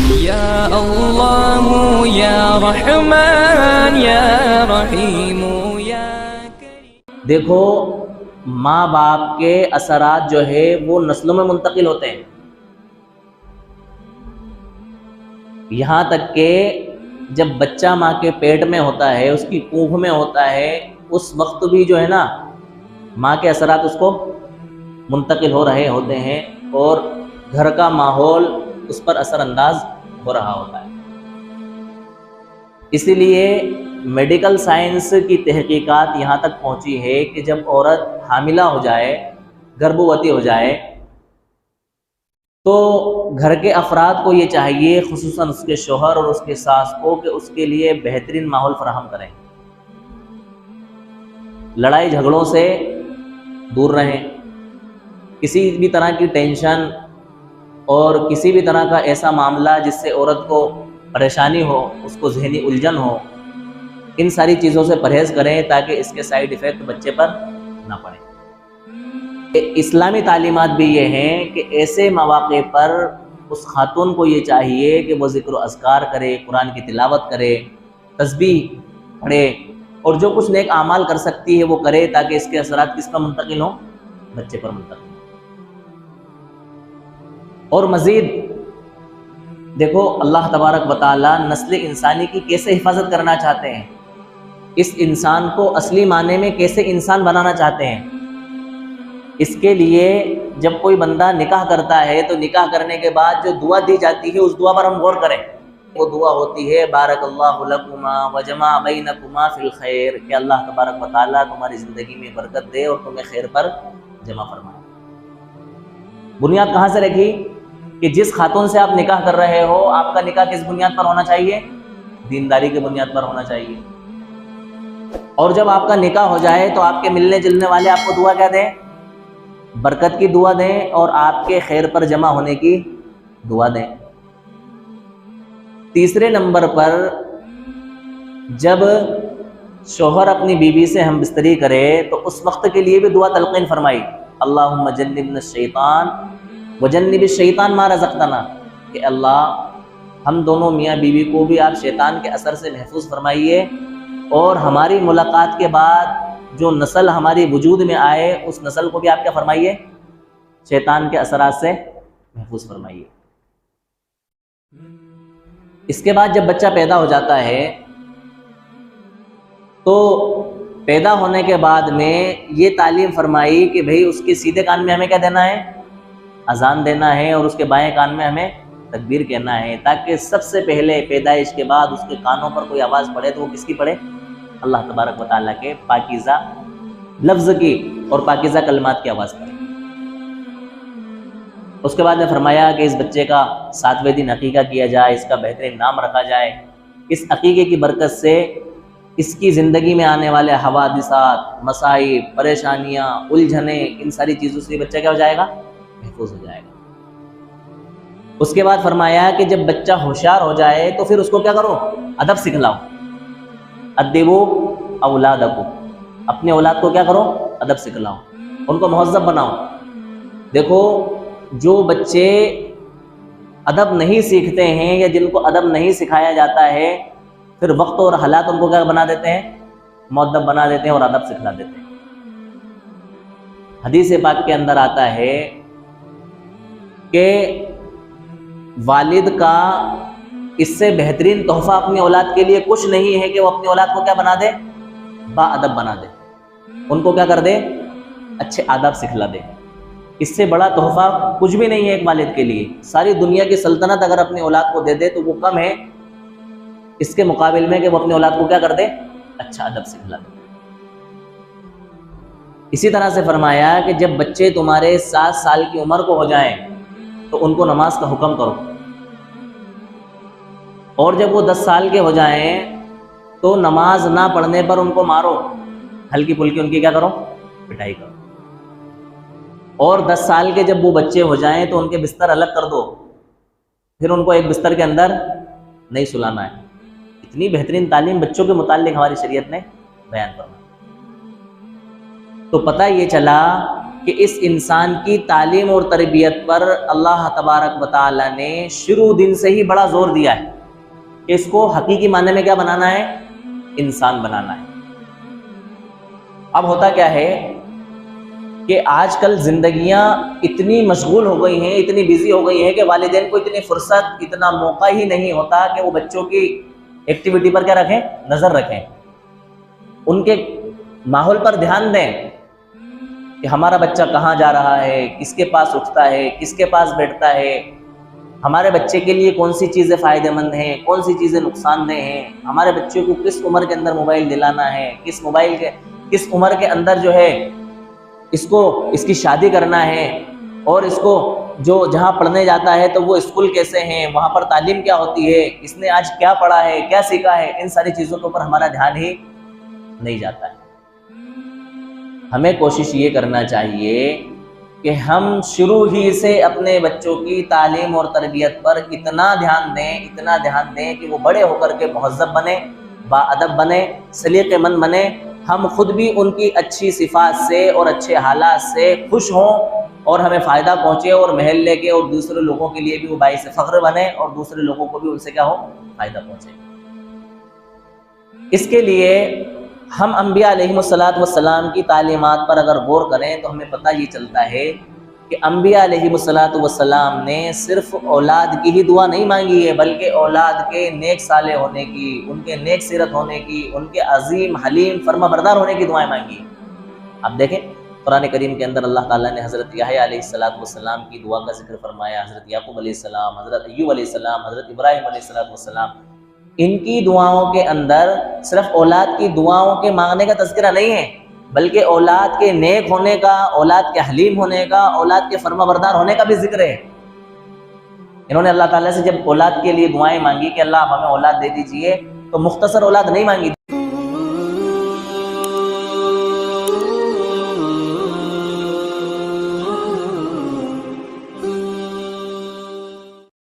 یا اللہ یا رحمان یا رحیم یا کریم۔ دیکھو ماں باپ کے اثرات جو ہے وہ نسلوں میں منتقل ہوتے ہیں، یہاں تک کہ جب بچہ ماں کے پیٹ میں ہوتا ہے، اس کی کوکھ میں ہوتا ہے، اس وقت بھی جو ہے نا ماں کے اثرات اس کو منتقل ہو رہے ہوتے ہیں اور گھر کا ماحول اس پر اثر انداز ہو رہا ہوتا ہے۔ اسی لیے میڈیکل سائنس کی تحقیقات یہاں تک پہنچی ہے کہ جب عورت حاملہ ہو جائے، گربھوتی ہو جائے، تو گھر کے افراد کو یہ چاہیے، خصوصاً اس کے شوہر اور اس کے ساس کو، کہ اس کے لیے بہترین ماحول فراہم کریں، لڑائی جھگڑوں سے دور رہیں، کسی بھی طرح کی ٹینشن اور کسی بھی طرح کا ایسا معاملہ جس سے عورت کو پریشانی ہو، اس کو ذہنی الجھن ہو، ان ساری چیزوں سے پرہیز کریں تاکہ اس کے سائیڈ ایفیکٹ بچے پر نہ پڑیں۔ اسلامی تعلیمات بھی یہ ہیں کہ ایسے مواقع پر اس خاتون کو یہ چاہیے کہ وہ ذکر و اذکار کرے، قرآن کی تلاوت کرے، تسبیح پڑھے اور جو کچھ نیک اعمال کر سکتی ہے وہ کرے تاکہ اس کے اثرات کس پر منتقل ہوں؟ بچے پر منتقل ہوں۔ اور مزید دیکھو اللہ تبارک و تعالی نسل انسانی کی کیسے حفاظت کرنا چاہتے ہیں، اس انسان کو اصلی معنی میں کیسے انسان بنانا چاہتے ہیں۔ اس کے لیے جب کوئی بندہ نکاح کرتا ہے تو نکاح کرنے کے بعد جو دعا دی جاتی ہے اس دعا پر ہم غور کریں۔ وہ دعا ہوتی ہے بارک اللہ لکما وجمع بینکما فی الخیر، کہ اللہ تبارک و تعالیٰ تمہاری زندگی میں برکت دے اور تمہیں خیر پر جمع فرمائے۔ بنیاد کہاں سے رکھی؟ کہ جس خاتون سے آپ نکاح کر رہے ہو، آپ کا نکاح کس بنیاد پر ہونا چاہیے؟ دینداری کی بنیاد پر ہونا چاہیے۔ اور جب آپ کا نکاح ہو جائے تو آپ کے ملنے جلنے والے آپ کو دعا کیا دیں؟ برکت کی دعا دیں اور آپ کے خیر پر جمع ہونے کی دعا دیں۔ تیسرے نمبر پر جب شوہر اپنی بیوی سے ہم بستری کرے تو اس وقت کے لیے بھی دعا تلقین فرمائی، اللہم جنبنا الشیطان وجنب الشیطان ما رزقتنا، کہ اللہ ہم دونوں میاں بیوی کو بھی آپ شیطان کے اثر سے محفوظ فرمائیے، اور ہماری ملاقات کے بعد جو نسل ہماری وجود میں آئے اس نسل کو بھی آپ کیا فرمائیے؟ شیطان کے اثرات سے محفوظ فرمائیے۔ اس کے بعد جب بچہ پیدا ہو جاتا ہے تو پیدا ہونے کے بعد میں یہ تعلیم فرمائی کہ بھئی اس کے سیدھے کان میں ہمیں کیا دینا ہے؟ اذان دینا ہے، اور اس کے بائیں کان میں ہمیں تکبیر کہنا ہے، تاکہ سب سے پہلے پیدائش کے بعد اس کے کانوں پر کوئی آواز پڑے تو وہ کس کی پڑے؟ اللہ تبارک و تعالیٰ کے پاکیزہ لفظ کی اور پاکیزہ کلمات کی آواز پڑے۔ اس کے بعد نے فرمایا کہ اس بچے کا 7ویں دن عقیقہ کیا جائے، اس کا بہترین نام رکھا جائے۔ اس عقیقے کی برکت سے اس کی زندگی میں آنے والے حوادثات، مصائب، پریشانیاں، الجھنیں، ان ساری چیزوں سے بچہ کیا ہو جائے گا؟ محفوظ ہو جائے گا۔ اس کے بعد فرمایا کہ جب بچہ ہوشیار ہو جائے تو پھر اس کو کیا کرو؟ ادب سکھلاؤ۔ ادبوا اولادکم، اپنے اولاد کو کیا کرو؟ ادب سکھلاؤ، ان کو مہذب بناؤ۔ دیکھو جو بچے ادب نہیں سیکھتے ہیں یا جن کو ادب نہیں سکھایا جاتا ہے، پھر وقت اور حالات ان کو کیا بنا دیتے ہیں؟ مؤدب بنا دیتے ہیں اور ادب سکھلا دیتے ہیں۔ حدیث پاک کے اندر آتا ہے کہ والد کا اس سے بہترین تحفہ اپنی اولاد کے لیے کچھ نہیں ہے کہ وہ اپنی اولاد کو کیا بنا دے؟ با ادب بنا دے، ان کو کیا کر دے؟ اچھے آداب سکھلا دے۔ اس سے بڑا تحفہ کچھ بھی نہیں ہے ایک والد کے لیے۔ ساری دنیا کی سلطنت اگر اپنی اولاد کو دے دے تو وہ کم ہے اس کے مقابل میں کہ وہ اپنی اولاد کو کیا کر دے؟ اچھا ادب سکھلا دے۔ اسی طرح سے فرمایا کہ جب بچے تمہارے 7 سال کی عمر کو ہو جائیں تو ان کو نماز کا حکم کرو، اور جب وہ 10 سال کے ہو جائیں تو نماز نہ پڑھنے پر ان کو مارو، ہلکی پھلکی ان کی کیا کرو؟ پٹائی کرو۔ اور 10 سال کے جب وہ بچے ہو جائیں تو ان کے بستر الگ کر دو، پھر ان کو ایک بستر کے اندر نہیں سلانا ہے۔ اتنی بہترین تعلیم بچوں کے متعلق ہماری شریعت نے بیان فرمائی۔ تو پتہ یہ چلا کہ اس انسان کی تعلیم اور تربیت پر اللہ تبارک و تعالیٰ نے شروع دن سے ہی بڑا زور دیا ہے کہ اس کو حقیقی معنی میں کیا بنانا ہے؟ انسان بنانا ہے۔ اب ہوتا کیا ہے کہ آج کل زندگیاں اتنی مشغول ہو گئی ہیں، اتنی بیزی ہو گئی ہیں کہ والدین کو اتنی فرصت، اتنا موقع ہی نہیں ہوتا کہ وہ بچوں کی ایکٹیویٹی پر کیا رکھیں؟ نظر رکھیں، ان کے ماحول پر دھیان دیں کہ ہمارا بچہ کہاں جا رہا ہے، کس کے پاس اٹھتا ہے، کس کے پاس بیٹھتا ہے، ہمارے بچے کے لیے کون سی چیزیں فائدہ مند ہیں، کون سی چیزیں نقصان دہ ہیں، ہمارے بچے کو کس عمر کے اندر موبائل دلانا ہے، کس عمر کے اندر جو ہے اس کی شادی کرنا ہے، اور اس کو جو جہاں پڑھنے جاتا ہے تو وہ اسکول کیسے ہیں، وہاں پر تعلیم کیا ہوتی ہے، اس نے آج کیا پڑھا ہے، کیا سیکھا ہے، ان ساری چیزوں کے اوپر ہمارا دھیان ہی نہیں جاتا ہے۔ ہمیں کوشش یہ کرنا چاہیے کہ ہم شروع ہی سے اپنے بچوں کی تعلیم اور تربیت پر اتنا دھیان دیں کہ وہ بڑے ہو کر کے مہذب بنے، باادب بنے، سلیقہ مند بنے، ہم خود بھی ان کی اچھی صفات سے اور اچھے حالات سے خوش ہوں اور ہمیں فائدہ پہنچے، اور محلے کے اور دوسرے لوگوں کے لیے بھی وہ باعث فخر بنے اور دوسرے لوگوں کو بھی ان سے کیا ہو؟ فائدہ پہنچے۔ اس کے لیے ہم انبیاء علیہم السلام کی تعلیمات پر اگر غور کریں تو ہمیں پتہ یہ چلتا ہے کہ انبیاء علیہم السلام نے صرف اولاد کی ہی دعا نہیں مانگی ہے، بلکہ اولاد کے نیک صالح ہونے کی، ان کے نیک سیرت ہونے کی، ان کے عظیم حلیم فرما بردار ہونے کی دعائیں مانگی۔ اب دیکھیں قرآن کریم کے اندر اللہ تعالیٰ نے حضرت یحییٰ علیہ السلام کی دعا کا ذکر فرمایا، حضرت یعقوب علیہ السلام، حضرت ایوب علیہ السلام، حضرت ابراہیم علیہ السلام، ان کی دعاؤں کے اندر صرف اولاد کی دعاؤں کے مانگنے کا تذکرہ نہیں ہے، بلکہ اولاد کے نیک ہونے کا، اولاد کے حلیم ہونے کا، اولاد کے فرما بردار ہونے کا بھی ذکر ہے۔ انہوں نے اللہ تعالیٰ سے جب اولاد کے لیے دعائیں مانگی کہ اللہ آپ ہمیں اولاد دے دیجئے، تو مختصر اولاد نہیں مانگی،